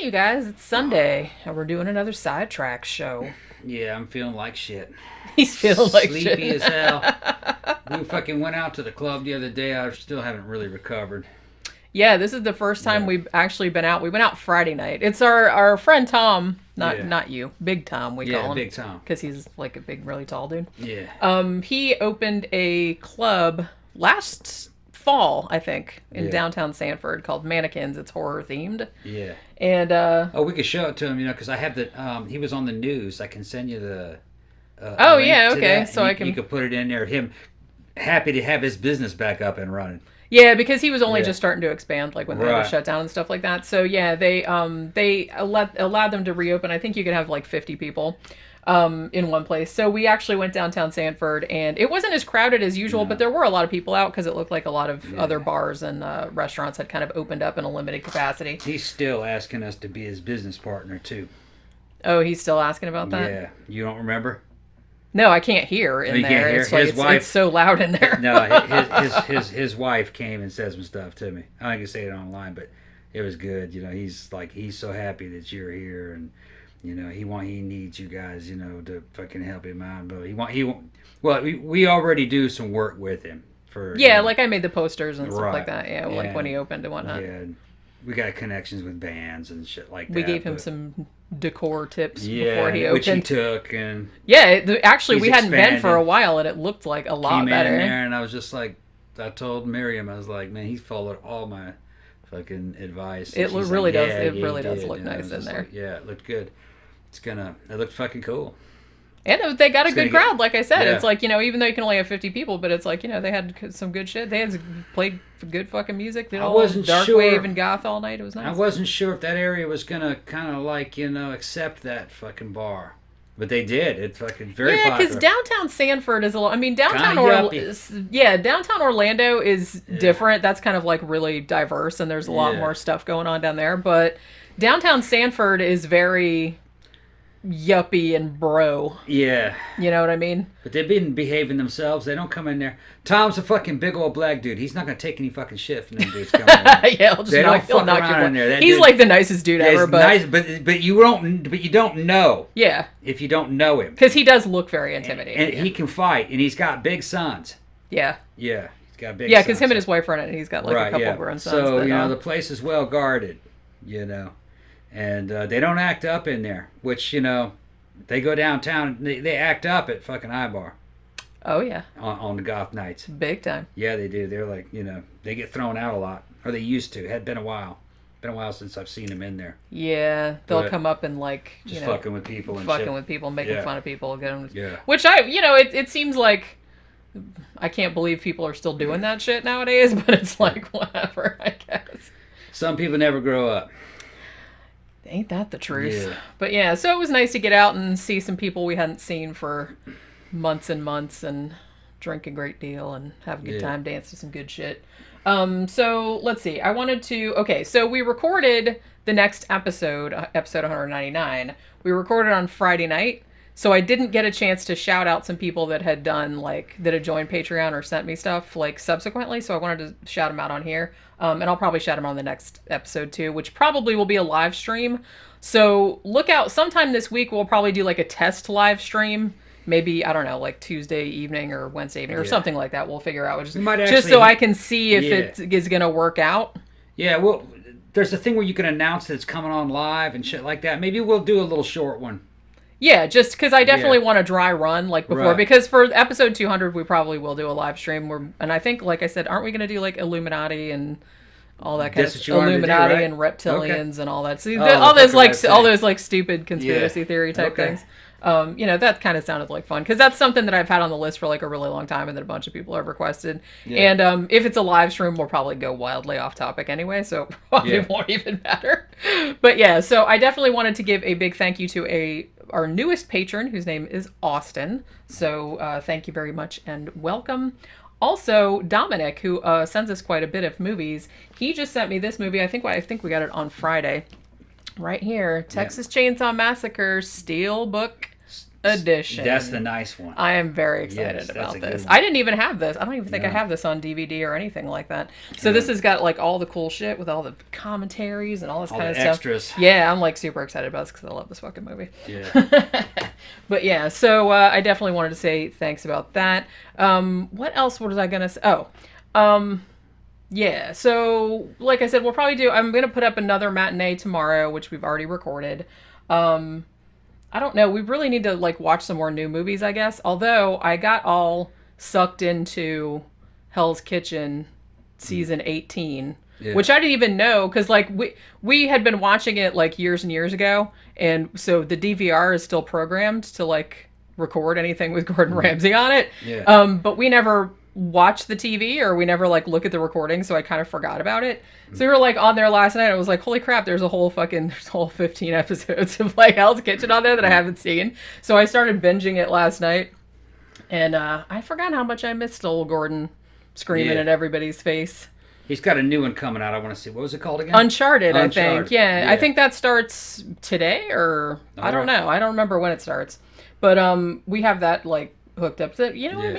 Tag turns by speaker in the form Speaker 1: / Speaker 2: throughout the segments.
Speaker 1: you guys. It's Sunday, and we're doing another Sidetracks show.
Speaker 2: Yeah, I'm feeling like shit.
Speaker 1: He's feeling like
Speaker 2: Sleepy
Speaker 1: shit.
Speaker 2: as hell. We fucking went out to the club the other day. I still haven't really recovered.
Speaker 1: Yeah, this is the first time we've actually been out. We went out Friday night. It's our friend Tom, not you, Big Tom we call him.
Speaker 2: Yeah, Big Tom.
Speaker 1: Because he's like a big, really tall dude.
Speaker 2: Yeah.
Speaker 1: He opened a club last fall, I think, in downtown Sanford called Manikins. It's horror themed.
Speaker 2: Yeah.
Speaker 1: And
Speaker 2: we could show it to him, because I have the he was on the news. I can send you the
Speaker 1: okay. So
Speaker 2: you could put it in there. Him happy to have his business back up and running.
Speaker 1: Yeah, because he was only just starting to expand, like when they had to shut down and stuff like that. So yeah, they allowed them to reopen. I think you could have like 50 people in one place. So we actually went downtown Sanford, and it wasn't as crowded as usual, but there were a lot of people out because it looked like a lot of other bars and restaurants had kind of opened up in a limited capacity.
Speaker 2: He's still asking us to be his business partner too.
Speaker 1: Oh, he's still asking about that?
Speaker 2: Yeah, you don't remember?
Speaker 1: No, I can't hear in there. It's like it's so loud in there.
Speaker 2: No, his wife came and said some stuff to me. I can say it online, but it was good. He's so happy that you're here, and he needs you guys, to fucking help him out. But we already do some work with him for. Yeah,
Speaker 1: like I made the posters and stuff like that. Yeah, like when he opened and whatnot.
Speaker 2: Yeah, we got connections with bands and shit like that.
Speaker 1: We gave him some decor tips before he opened.
Speaker 2: Which he took, and
Speaker 1: actually we hadn't been for a while, and it looked like a lot better.
Speaker 2: In there, and I was just like, I told Miriam, I was like, man, he followed all my fucking advice.
Speaker 1: It really does. It really does look nice in there.
Speaker 2: Like, it looked good. It looked fucking cool.
Speaker 1: And they got a good crowd, like I said. Yeah. It's like, even though you can only have 50 people, but it's like, they had some good shit. They had played good fucking music. Did all dark wave and goth all night. It was nice.
Speaker 2: I wasn't sure if that area was going to kind of like, accept that fucking bar. But they did. It's fucking very popular.
Speaker 1: Yeah, because downtown Sanford is a lot. I mean, downtown Orlando is different. That's kind of like really diverse, and there's a lot more stuff going on down there. But downtown Sanford is very yuppie and bro.
Speaker 2: Yeah.
Speaker 1: You know what I mean?
Speaker 2: But they've been behaving themselves. They don't come in there. Tom's a fucking big old black dude. He's not going to take any fucking shit from them dudes coming in there.
Speaker 1: They don't fuck around in there. He's like the nicest dude ever. But
Speaker 2: nice, but you don't know.
Speaker 1: Yeah.
Speaker 2: If you don't know him.
Speaker 1: Because he does look very intimidating.
Speaker 2: And he can fight, and he's got big sons.
Speaker 1: Yeah.
Speaker 2: Yeah. He's got big sons.
Speaker 1: Yeah, because him and his wife run it, and he's got like a couple grown sons.
Speaker 2: So, the place is well guarded, And they don't act up in there, which, they go downtown, they act up at fucking Ibar.
Speaker 1: Oh, yeah.
Speaker 2: On the goth nights.
Speaker 1: Big time.
Speaker 2: Yeah, they do. They're like, they get thrown out a lot. Or they used to. It had been a while. Been a while since I've seen them in there.
Speaker 1: Yeah, they'll come up and like,
Speaker 2: just fucking with people and
Speaker 1: fucking
Speaker 2: shit.
Speaker 1: with people, making fun of people.
Speaker 2: Yeah.
Speaker 1: Which it seems like, I can't believe people are still doing that shit nowadays, but it's like, whatever, I guess.
Speaker 2: Some people never grow up.
Speaker 1: Ain't that the truth?
Speaker 2: Yeah.
Speaker 1: But so it was nice to get out and see some people we hadn't seen for months and months and drink a great deal and have a good time, dance to some good shit. So let's see. So we recorded the next episode 199. We recorded on Friday night. So I didn't get a chance to shout out some people that had done that had joined Patreon or sent me stuff subsequently. So I wanted to shout them out on here. And I'll probably shout them on the next episode too, which probably will be a live stream. So look out. Sometime this week we'll probably do a test live stream. Maybe, I don't know, Tuesday evening or Wednesday evening or something like that. We'll figure out. Just so I can see if it is going to work out.
Speaker 2: Yeah, well, there's a thing where you can announce that it's coming on live and shit like that. Maybe we'll do a little short one.
Speaker 1: Yeah, just because I definitely want a dry run before. Right. Because for episode 200, we probably will do a live stream. And I think, like I said, aren't we going to do Illuminati and all that kind of stuff? Illuminati and reptilians and all that. So all those stupid conspiracy theory type things. That kind of sounded like fun because that's something that I've had on the list for a really long time and that a bunch of people have requested. Yeah. And if it's a live stream, we'll probably go wildly off topic anyway, so it probably won't even matter. But so I definitely wanted to give a big thank you to our newest patron, whose name is Austin. So thank you very much and welcome. Also, Dominic, who sends us quite a bit of movies, he just sent me this movie. I think we got it on Friday. Right here, Texas Chainsaw Massacre Steelbook Edition.
Speaker 2: That's the nice one.
Speaker 1: I am very excited about this. I didn't even have this. I don't even think I have this on DVD or anything like that. So this has got all the cool shit with all the commentaries and all this
Speaker 2: all
Speaker 1: kind of
Speaker 2: extras.
Speaker 1: stuff. Yeah, I'm like super excited about this because I love this fucking movie.
Speaker 2: Yeah.
Speaker 1: But yeah, so I definitely wanted to say thanks about that. What else was I gonna say? Yeah, so like I said, I'm gonna put up another matinee tomorrow, which we've already recorded. I don't know, we really need to like watch some more new movies, I guess. Although I got all sucked into Hell's Kitchen season 18. Yeah. Which I didn't even know, because like we had been watching it like years and years ago, and so the DVR is still programmed to like record anything with Gordon Ramsay on it.
Speaker 2: Yeah.
Speaker 1: But we never watched the TV, or we never like look at the recording, so I kind of forgot about it. So we were like on there last night. I was like, holy crap! There's a whole 15 episodes of like Hell's Kitchen on there that I haven't seen. So I started binging it last night, and I forgot how much I missed old Gordon screaming at everybody's face.
Speaker 2: He's got a new one coming out. I want to see. What was it called again?
Speaker 1: Uncharted, I think. Yeah, I think that starts today, or I don't know. I don't remember when it starts. But we have that like hooked up. So, you know what I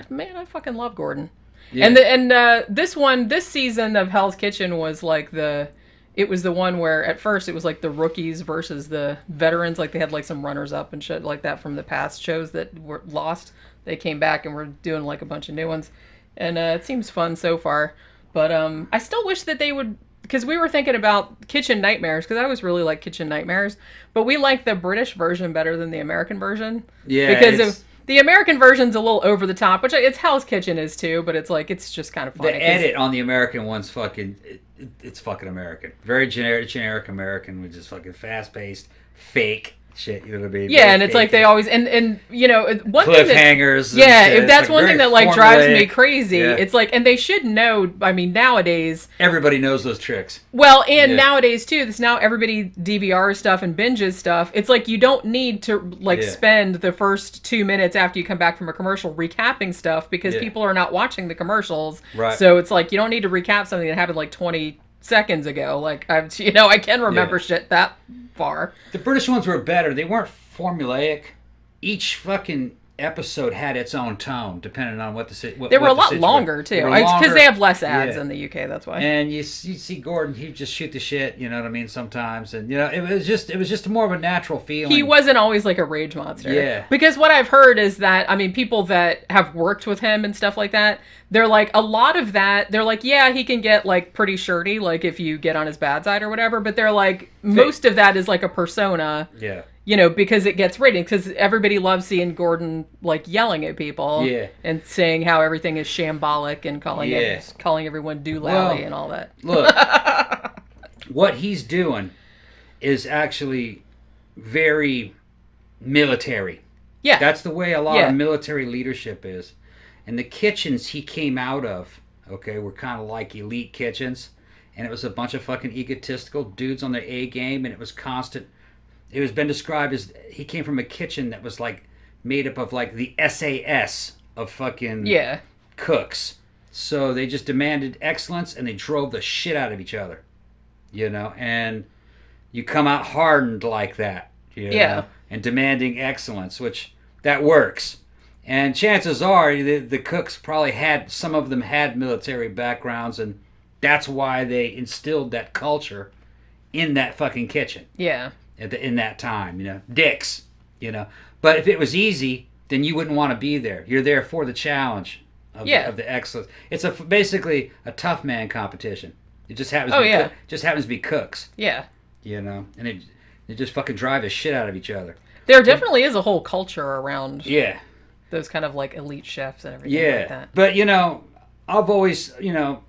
Speaker 1: mean? I fucking love Gordon. Yeah. And this season of Hell's Kitchen was like it was the one where at first it was like the rookies versus the veterans. Like they had like some runners up and shit like that from the past shows that were lost. They came back and were doing like a bunch of new ones. And it seems fun so far. But I still wish that they would, because we were thinking about Kitchen Nightmares, because I always really like Kitchen Nightmares, but we like the British version better than the American version.
Speaker 2: Yeah.
Speaker 1: Because the American version's a little over the top, which it's Hell's Kitchen is too, but it's like, it's just kind of funny.
Speaker 2: The edit on the American one's fucking, it's fucking American. Very generic American, which is fucking fast-paced, fake shit, you know what I mean?
Speaker 1: Yeah, and it's like they always and you know one
Speaker 2: cliffhangers.
Speaker 1: If that's one thing that like drives me crazy. Yeah. It's like, and they should know. I mean, nowadays
Speaker 2: everybody knows those tricks.
Speaker 1: Well, and nowadays too, this now everybody DVR stuff and binges stuff. It's like you don't need to like spend the first 2 minutes after you come back from a commercial recapping stuff, because people are not watching the commercials.
Speaker 2: Right.
Speaker 1: So it's like you don't need to recap something that happened like 20 seconds ago. Like I can remember shit that far.
Speaker 2: The British ones were better. They weren't formulaic. Each fucking episode had its own tone, depending on what the
Speaker 1: they were a lot longer too. Because they have less ads in the UK. That's why.
Speaker 2: And you see Gordon, he'd just shoot the shit. You know what I mean? Sometimes, and you know, it was just more of a natural feeling.
Speaker 1: He wasn't always like a rage monster.
Speaker 2: Yeah.
Speaker 1: Because what I've heard is that, I mean, people that have worked with him and stuff like that, they're like, a lot of that, they're like, yeah, he can get like pretty shirty, like if you get on his bad side or whatever. But they're like, most of that is like a persona.
Speaker 2: Yeah.
Speaker 1: You know, because it gets ratings, because everybody loves seeing Gordon like yelling at people, and saying how everything is shambolic and calling everyone doolally and all that.
Speaker 2: Look, what he's doing is actually very military.
Speaker 1: Yeah,
Speaker 2: that's the way a lot of military leadership is. And the kitchens he came out of, were kind of like elite kitchens, and it was a bunch of fucking egotistical dudes on their A game, and it was constant. It was been described as he came from a kitchen that was like made up of like the SAS of fucking cooks. So they just demanded excellence, and they drove the shit out of each other, you know. And you come out hardened like that, you know, and demanding excellence, which that works. And chances are the cooks probably some of them had military backgrounds, and that's why they instilled that culture in that fucking kitchen.
Speaker 1: Yeah.
Speaker 2: In that time, you know, dicks, you know. But if it was easy, then you wouldn't want to be there. You're there for the challenge of the excellence. It's basically a tough man competition. It just happens. Just happens to be cooks.
Speaker 1: Yeah.
Speaker 2: You know, and they just fucking drive the shit out of each other.
Speaker 1: There definitely is a whole culture around.
Speaker 2: Yeah.
Speaker 1: Those kind of like elite chefs and everything like that.
Speaker 2: But you know, I've always, you know,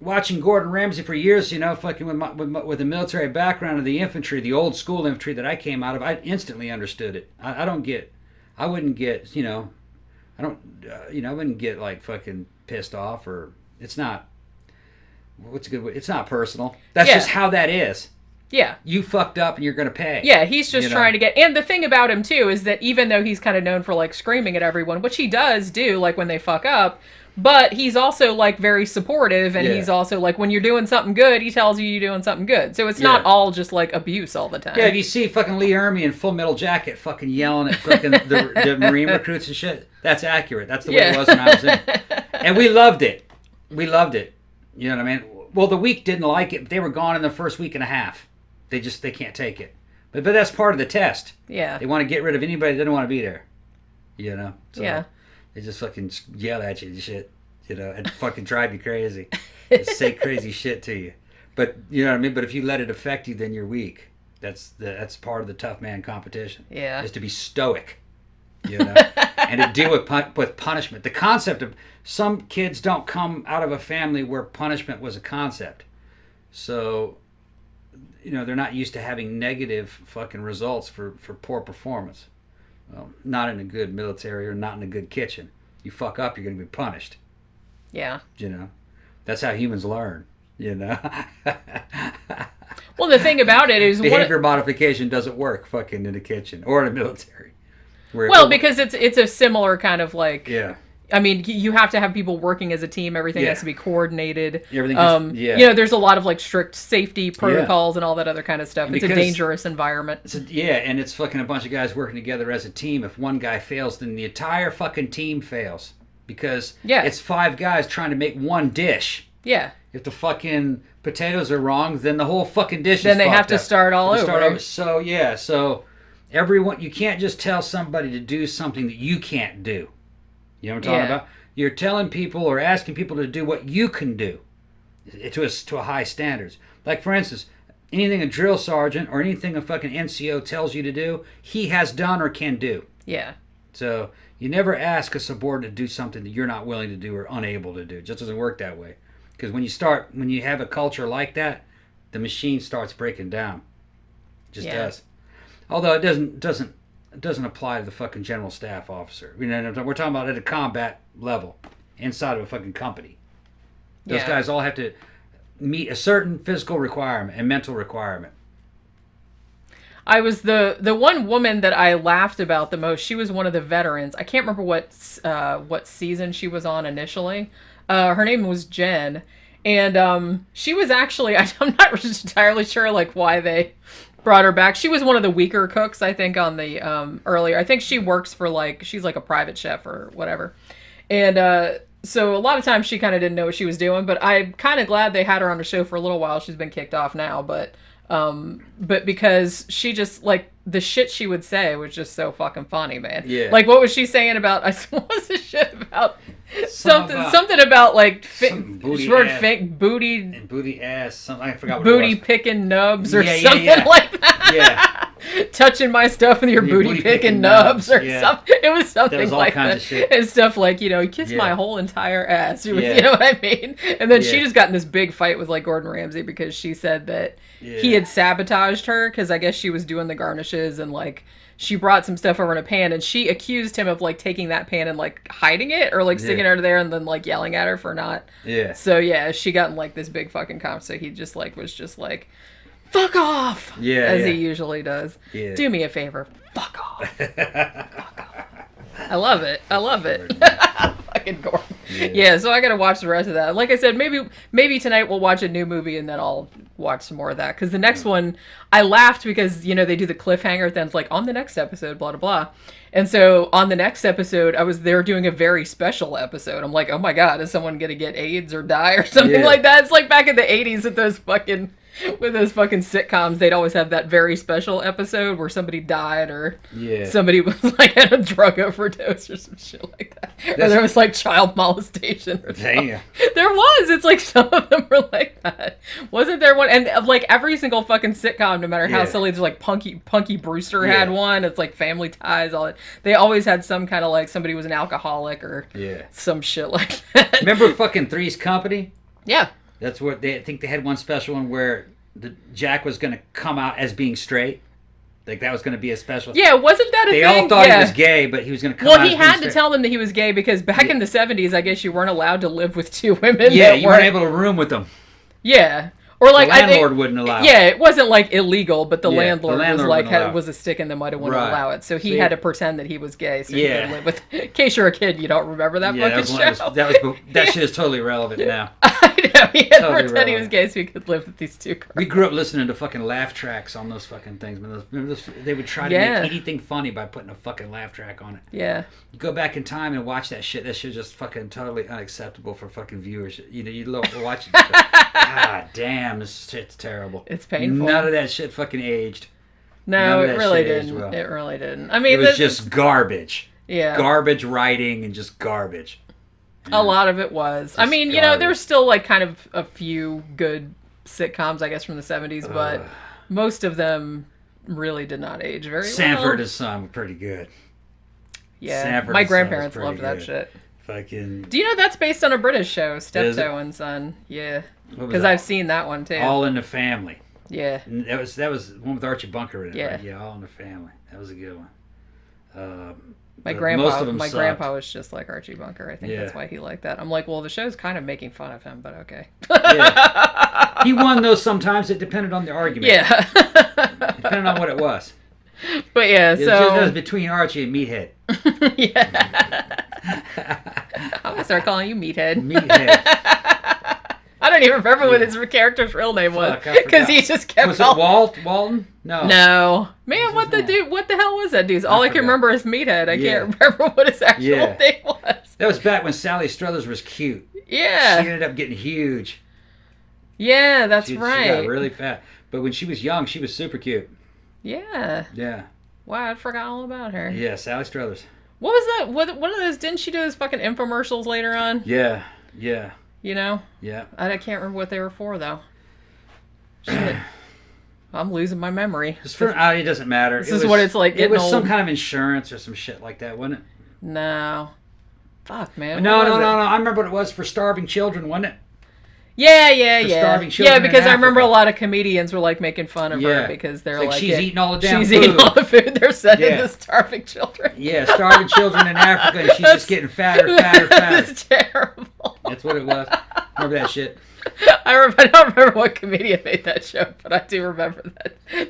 Speaker 2: watching Gordon Ramsay for years, you know, fucking with the military background of the infantry, the old school infantry that I came out of, I instantly understood it. I wouldn't get, you know, I wouldn't get like fucking pissed off, or it's not, what's a good way? It's not personal. That's just how that is.
Speaker 1: Yeah.
Speaker 2: You fucked up and you're going to pay.
Speaker 1: Yeah, he's just trying to get... And the thing about him, too, is that even though he's kind of known for, like, screaming at everyone, which he does do, like, when they fuck up, but he's also, like, very supportive, and he's also, like, when you're doing something good, he tells you you're doing something good. So it's not all just, like, abuse all the time.
Speaker 2: Yeah, if you see fucking Lee Ermey in Full Metal Jacket fucking yelling at fucking the Marine recruits and shit, that's accurate. That's the way it was when I was in. And we loved it. We loved it. You know what I mean? well, the week didn't like it. But they were gone in the first week and a half. They can't take it. But that's part of the test.
Speaker 1: Yeah.
Speaker 2: They want to get rid of anybody that doesn't want to be there. You know? So
Speaker 1: yeah.
Speaker 2: They just fucking yell at you and shit. You know, and fucking drive you crazy. And say crazy shit to you. But, you know what I mean? But if you let it affect you, then you're weak. That's part of the tough man competition.
Speaker 1: Yeah.
Speaker 2: Is to be stoic. You know? And to deal with punishment. The concept of some kids don't come out of a family where punishment was a concept. So, you know, they're not used to having negative fucking results for poor performance. Well, not in a good military or not in a good kitchen. You fuck up, you're going to be punished.
Speaker 1: Yeah.
Speaker 2: You know? That's how humans learn, you know?
Speaker 1: Well, the thing about it is...
Speaker 2: Behavior modification doesn't work fucking in the kitchen or in the military.
Speaker 1: Well, because it's a similar kind of like...
Speaker 2: Yeah.
Speaker 1: I mean, you have to have people working as a team. Everything has to be coordinated.
Speaker 2: Everything
Speaker 1: you know, there's a lot of like strict safety protocols and all that other kind of stuff. It's a dangerous environment.
Speaker 2: And it's fucking a bunch of guys working together as a team. If one guy fails, then the entire fucking team fails. Because it's 5 guys trying to make one dish.
Speaker 1: Yeah.
Speaker 2: If the fucking potatoes are wrong, then the whole fucking dish is
Speaker 1: Then they
Speaker 2: fucked
Speaker 1: have to
Speaker 2: up.
Speaker 1: start all over.
Speaker 2: So everyone, you can't just tell somebody to do something that you can't do. You know what I'm talking about? You're telling people or asking people to do what you can do to a high standards. Like, for instance, anything a drill sergeant or anything a fucking NCO tells you to do, he has done or can do.
Speaker 1: Yeah.
Speaker 2: So you never ask a subordinate to do something that you're not willing to do or unable to do. It just doesn't work that way. Because when you have a culture like that, the machine starts breaking down. It just does. Although it doesn't apply to the fucking general staff officer. You know, we're talking about at a combat level inside of a fucking company. Those guys all have to meet a certain physical requirement and mental requirement.
Speaker 1: I was the one woman that I laughed about the most. She was one of the veterans. I can't remember what season she was on initially. Her name was Jen, and she was actually I'm not entirely sure like why they brought her back. She was one of the weaker cooks, I think, on the earlier. I think she works for she's like a private chef or whatever. And so a lot of times she kind of didn't know what she was doing, but I'm kind of glad they had her on the show for a little while. She's been kicked off now, but because she just, like, the shit she would say was just so fucking funny, man.
Speaker 2: Yeah.
Speaker 1: Like, what was she saying about, what was the shit about? Something about like booty
Speaker 2: and booty ass. Something I forgot. What
Speaker 1: booty
Speaker 2: it was.
Speaker 1: Picking nubs or something like that.
Speaker 2: Yeah.
Speaker 1: Touching my stuff with your booty picking nubs or something. It was something
Speaker 2: that was all
Speaker 1: like
Speaker 2: kinds
Speaker 1: that.
Speaker 2: Of shit.
Speaker 1: And stuff like, you kiss my whole entire ass. You know what I mean? And then she just got in this big fight with like Gordon Ramsay because she said that he had sabotaged her because I guess she was doing the garnishes and like she brought some stuff over in a pan and she accused him of like taking that pan and like hiding it or like sticking it there and then like yelling at her for not.
Speaker 2: Yeah.
Speaker 1: So she got in like this big fucking comp. So he just like was just like, fuck off.
Speaker 2: Yeah.
Speaker 1: As he usually does.
Speaker 2: Yeah.
Speaker 1: Do me a favor. Fuck off. Fuck off. I love it. Fucking Gordon. Yeah, so I gotta watch the rest of that. Like I said, maybe tonight we'll watch a new movie and then I'll watch some more of that. Because the next one, I laughed because, they do the cliffhanger at the end, like, on the next episode, blah, blah, blah. And so on the next episode, they're doing a very special episode. I'm like, oh my God, is someone gonna get AIDS or die or something like that? It's like back in the 80s with those fucking sitcoms, they'd always have that very special episode where somebody died or somebody was like had a drug overdose or some shit like that. Or there was like child molestation or something.
Speaker 2: Damn.
Speaker 1: There was. It's like some of them were like that. Wasn't there one? And like every single fucking sitcom, no matter how silly, there's like Punky Brewster had one. It's like Family Ties, all that. They always had some kind of like somebody was an alcoholic or some shit like that.
Speaker 2: Remember fucking Three's Company?
Speaker 1: Yeah.
Speaker 2: That's what I think they had one special one where Jack was going to come out as being straight. Like that was going to be a special.
Speaker 1: Yeah, wasn't that a thing?
Speaker 2: They all thought he was gay, but he was going to come out as being straight.
Speaker 1: Well, he had to tell them that he was gay because back in the 70s, I guess you weren't allowed to live with two women.
Speaker 2: Yeah, you weren't able to room with them.
Speaker 1: Yeah. Or like
Speaker 2: the landlord wouldn't allow it.
Speaker 1: Yeah, it wasn't like illegal, but the landlord was like was a stick in the mud and wouldn't allow it. So he had to pretend that he was gay. So he could live with. In case you're a kid, you don't remember that fucking show.
Speaker 2: That shit is totally relevant now.
Speaker 1: I know. He had to pretend he was gay so he could live with these two girls.
Speaker 2: We grew up listening to fucking laugh tracks on those fucking things. Remember those, they would try to make anything funny by putting a fucking laugh track on it.
Speaker 1: Yeah.
Speaker 2: You go back in time and watch that shit. That shit's just fucking totally unacceptable for fucking viewers. You know, you watch it. God damn, this shit's terrible.
Speaker 1: It's painful.
Speaker 2: None of that shit fucking aged.
Speaker 1: No, it really didn't. Well. It really didn't. I mean,
Speaker 2: it was just garbage.
Speaker 1: Yeah.
Speaker 2: Garbage writing and just garbage.
Speaker 1: A lot of it was. I mean, you know, there's still like kind of a few good sitcoms, I guess, from the 70s, but most of them really did not age very well.
Speaker 2: Sanford and Son were pretty good.
Speaker 1: Yeah.
Speaker 2: Sanford
Speaker 1: my grandparents loved that shit.
Speaker 2: Fucking.
Speaker 1: Do you know that's based on a British show, Steptoe and Son? Yeah. Because I've seen that one too.
Speaker 2: All in the Family.
Speaker 1: Yeah.
Speaker 2: That was one with Archie Bunker in it.
Speaker 1: Yeah.
Speaker 2: Right? Yeah, All in the Family. That was a good one.
Speaker 1: My grandpa was just like Archie Bunker. I think that's why he liked that. I'm like, well, the show's kind of making fun of him, but okay.
Speaker 2: Yeah. He won those sometimes. It depended on the argument.
Speaker 1: Yeah.
Speaker 2: Depending on what it was.
Speaker 1: But yeah, so
Speaker 2: it was between Archie and Meathead.
Speaker 1: Yeah. I'm gonna start calling you Meathead.
Speaker 2: Meathead.
Speaker 1: I don't even remember what his character's real name was because he just kept.
Speaker 2: Was it Walton? No.
Speaker 1: No, man. What the hell was that dude? All I can remember is Meathead. I can't remember what his actual name was.
Speaker 2: That was back when Sally Struthers was cute.
Speaker 1: Yeah.
Speaker 2: She ended up getting huge.
Speaker 1: Yeah, that's right.
Speaker 2: She got really fat, but when she was young, she was super cute.
Speaker 1: Yeah.
Speaker 2: Yeah.
Speaker 1: Wow, I forgot all about her.
Speaker 2: Yeah, Sally Struthers.
Speaker 1: What was that? One of those? Didn't she do those fucking infomercials later on?
Speaker 2: Yeah. Yeah.
Speaker 1: You know?
Speaker 2: Yeah.
Speaker 1: I can't remember what they were for, though. Shit. I'm losing my memory.
Speaker 2: It doesn't matter.
Speaker 1: This is what it's like.
Speaker 2: It was some kind of insurance or some shit like that, wasn't it?
Speaker 1: No. Fuck, man.
Speaker 2: No. I remember what it was for starving children, wasn't it?
Speaker 1: Yeah.
Speaker 2: Starving children.
Speaker 1: Yeah, because I remember a lot of comedians were like making fun of her because they're like
Speaker 2: she's eating all the damn food.
Speaker 1: She's eating all the food they're sending to starving children.
Speaker 2: Yeah, starving children in Africa, and she's just getting fatter.
Speaker 1: That's terrible.
Speaker 2: That's what it was. Remember that shit?
Speaker 1: I don't remember what comedian made that joke, but I do remember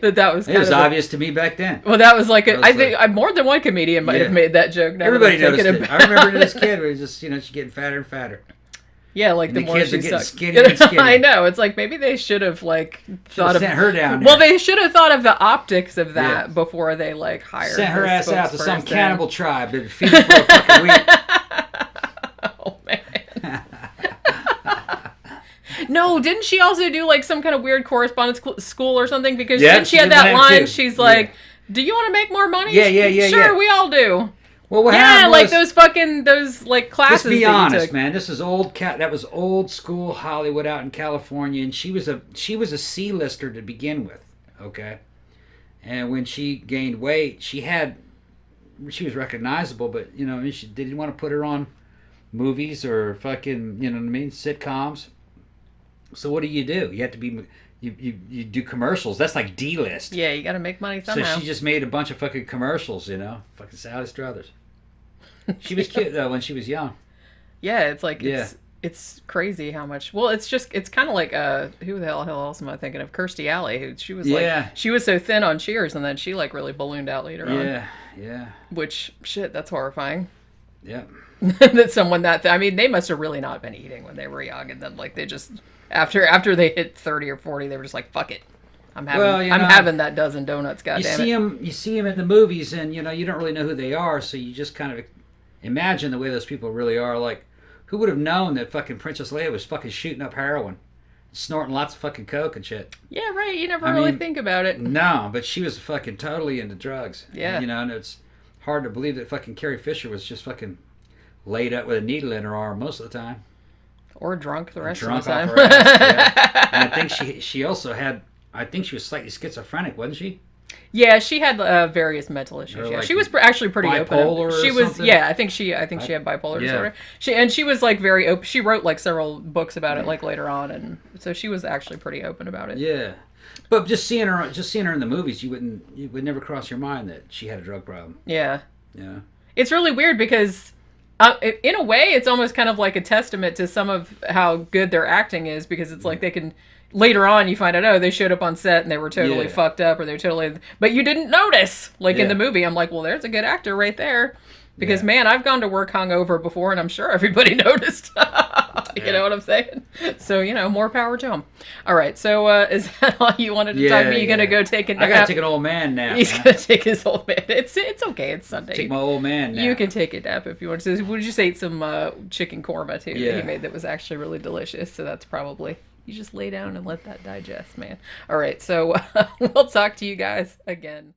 Speaker 1: that was.
Speaker 2: It was obvious to me back then.
Speaker 1: Well, that was like I think more than one comedian might have made that joke.
Speaker 2: Everybody noticed it. I remember this kid where just she's getting fatter and fatter.
Speaker 1: Yeah, like the more
Speaker 2: kids
Speaker 1: she
Speaker 2: are getting
Speaker 1: sucked.
Speaker 2: skinnier and skinnier.
Speaker 1: I know. It's like maybe they should have thought of
Speaker 2: sent her down.
Speaker 1: Well, they should have thought of the optics of that before they hired.
Speaker 2: Sent her ass out to some cannibal tribe to feed her for a fucking week.
Speaker 1: Oh man. No, didn't she also do some kind of weird correspondence school or something? Because she had that line. She's like, "Do you want to make more money?"
Speaker 2: Yeah.
Speaker 1: Sure, we all do.
Speaker 2: Well, what happened was,
Speaker 1: those classes.
Speaker 2: Let's be honest, man. This is that was old school Hollywood out in California, and she was a C-lister to begin with, okay. And when she gained weight, she was recognizable, but she didn't want to put her on movies or fucking sitcoms. So what do? You have to be. You do commercials. That's like D-list.
Speaker 1: Yeah, you got to make money somehow.
Speaker 2: So she just made a bunch of fucking commercials, fucking Sally Struthers. She was cute though when she was young.
Speaker 1: Yeah, it's crazy how much. Well, it's kind of like who the hell else am I thinking of? Kirstie Alley, who she was so thin on Cheers, and then she really ballooned out later on.
Speaker 2: Yeah.
Speaker 1: Which shit, that's horrifying.
Speaker 2: Yeah.
Speaker 1: That someone I mean, they must have really not been eating when they were young, and then they just after they hit 30 or 40, they were just like, fuck it. I'm having that dozen donuts. Goddamn
Speaker 2: You see them in the movies, and you don't really know who they are, so you just kind of imagine the way those people really are. Like, who would have known that fucking Princess Leia was fucking shooting up heroin, snorting lots of fucking coke and shit?
Speaker 1: Yeah, right. You never really think about it.
Speaker 2: No, but she was fucking totally into drugs.
Speaker 1: Yeah.
Speaker 2: And it's hard to believe that fucking Carrie Fisher was just fucking laid up with a needle in her arm most of the time.
Speaker 1: Or drunk the rest of the time.
Speaker 2: Off her ass, yeah. And I think she also had. I think she was slightly schizophrenic, wasn't she?
Speaker 1: Yeah, she had various mental issues. Yeah, she was actually pretty open. She was. Something? Yeah, I think she had bipolar disorder. She was very open. She wrote several books about it later on, and so she was actually pretty open about it.
Speaker 2: Yeah, but just seeing her in the movies, you would never cross your mind that she had a drug problem.
Speaker 1: Yeah.
Speaker 2: Yeah.
Speaker 1: It's really weird because In a way, it's almost kind of like a testament to some of how good their acting is, because it's like they can, later on you find out, oh, they showed up on set and they were totally fucked up, or they're totally, but you didn't notice. Like in the movie, I'm like, well, there's a good actor right there. Because, man, I've gone to work hungover before, and I'm sure everybody noticed. You know what I'm saying? So, more power to him. All right, so is that all you wanted to talk about? You going to go take a nap?
Speaker 2: I got to take an old man nap.
Speaker 1: He's going to take his old man. It's okay. It's Sunday.
Speaker 2: Take my old man nap.
Speaker 1: You can take a nap if you want to. We just ate some chicken korma, too, that he made that was actually really delicious. So that's probably... You just lay down and let that digest, man. All right, so we'll talk to you guys again.